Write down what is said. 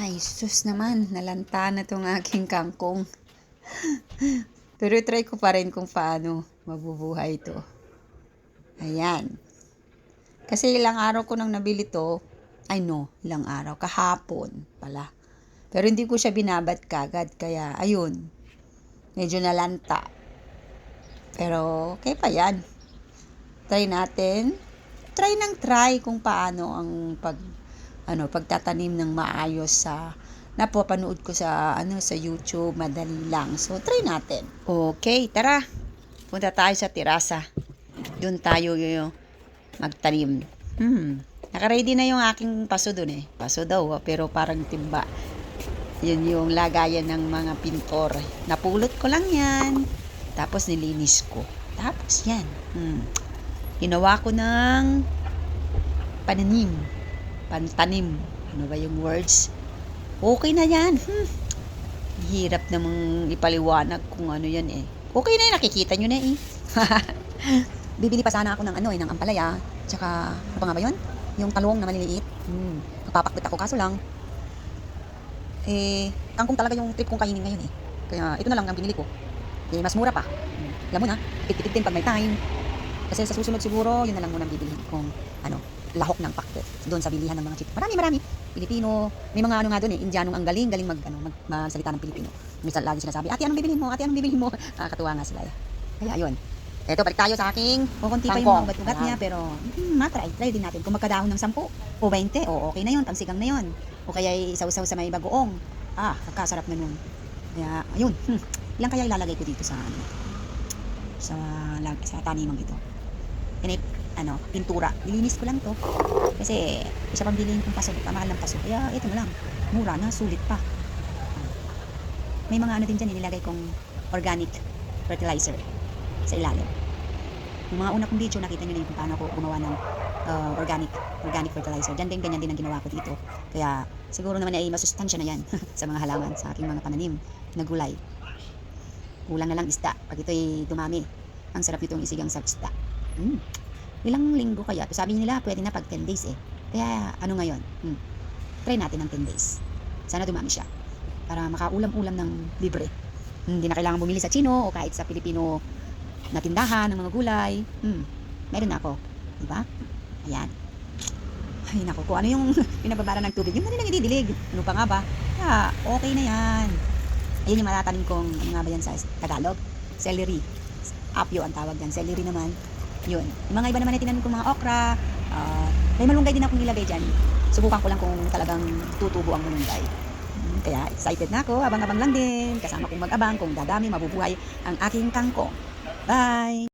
Ay, sus naman, nalanta na tong aking kangkong. Pero try ko pa rin kung paano mabubuhay ito. Ayan. Kasi ilang araw ko nang nabili to. Ay no, ilang araw. Kahapon pala. Pero hindi ko siya binabat kagad. Kaya, ayun. Medyo nalanta. Pero, okay pa yan. Try natin. Try ng try kung paano ang pagtatanim ng maayos sa napapanood ko sa sa YouTube, madali lang. So try natin. Okay, tara. Punta tayo sa terasa. Doon tayo magtanim. Naka-ready na yung aking paso doon eh. Paso daw, pero parang timba. Yun yung lagayan ng mga pintor. Napulot ko lang yan. Tapos nilinis ko. Tapos yan. Ginawa ko ng pantanim. Ano ba yung words? Okay na yan. Hirap namang ipaliwanag kung ano yan eh. Okay na yan, nakikita nyo na eh. Bibili pa sana ako ng ng ampalaya. Tsaka, ano pa nga ba yun? Yung talong na maliliit. Napapakbit ako, kaso lang, kangkong talaga yung trip kong kainin ngayon eh. Kaya, ito na lang ang pinili ko. Mas mura pa. Alam mo na, tipid-tipid din pag may time. Kasi sa susunod siguro, yun na lang muna bibilihin kong lahok ng pakbet. Doon sa bilihan ng mga chip. Marami. Pilipino. May mga nga doon eh. Indianong ang galing magsalita ng Pilipino. Minsan lagi sinasabi, ate anong bibilhin mo? Nakakatuwa nga sila eh. Kaya yun. Eto, balik tayo sa aking kukunti pa yung mga ugat-ugat niya. Pero, try din natin. Kung magkadahon ng 10 o 20, okay na yun. Pangsigang na yun. O kaya isaw-saw sa may bagoong. Kakasarap na nun. Kaya, ayun. Ilang kaya ilalagay ko dito sa tanimang ito. Pintura. Nilinis ko lang to. Kasi, isa pang bilhin kong paso. Pamahal ng paso. Kaya, ito na lang. Mura na. Sulit pa. May mga din dyan. Nilagay kong organic fertilizer sa ilalim. Yung mga una kong video, nakita nyo na kung paano ako gumawa ng organic fertilizer. Diyan din, ganyan din ang ginawa ko dito. Kaya, siguro naman ay masustansya na yan sa mga halaman, sa aking mga pananim na gulay. Kulang na lang isda. Pag ito'y dumami, ang sarap nitong isigang sa isda. Ilang linggo kaya? Sabi nila, pwede na pag 10 days eh. Kaya, ano ngayon? Try natin ng 10 days. Sana dumami siya. Para makaulam-ulam ng libre. Hindi na kailangan bumili sa Chino o kahit sa Pilipino na tindahan ng mga gulay. Meron na ako. Diba? Ayan. Ay, naku. Kung ano yung pinababara ng tubig, yung kanilang ididilig. Ano pa nga ba? Kaya, okay na yan. Ayun yung matatanim kong, ano nga ba yan sa Tagalog? Celery. Apyo ang tawag yan. Celery naman. Yun. Yung mga iba naman na tinanim kong mga okra. May malunggay din akong nilagay dyan. Subukan ko lang kung talagang tutubo ang malunggay. Kaya excited na ako. Abang-abang lang din. Kasama kong mag-abang kung dadami, mabubuhay ang aking kangkong. Bye!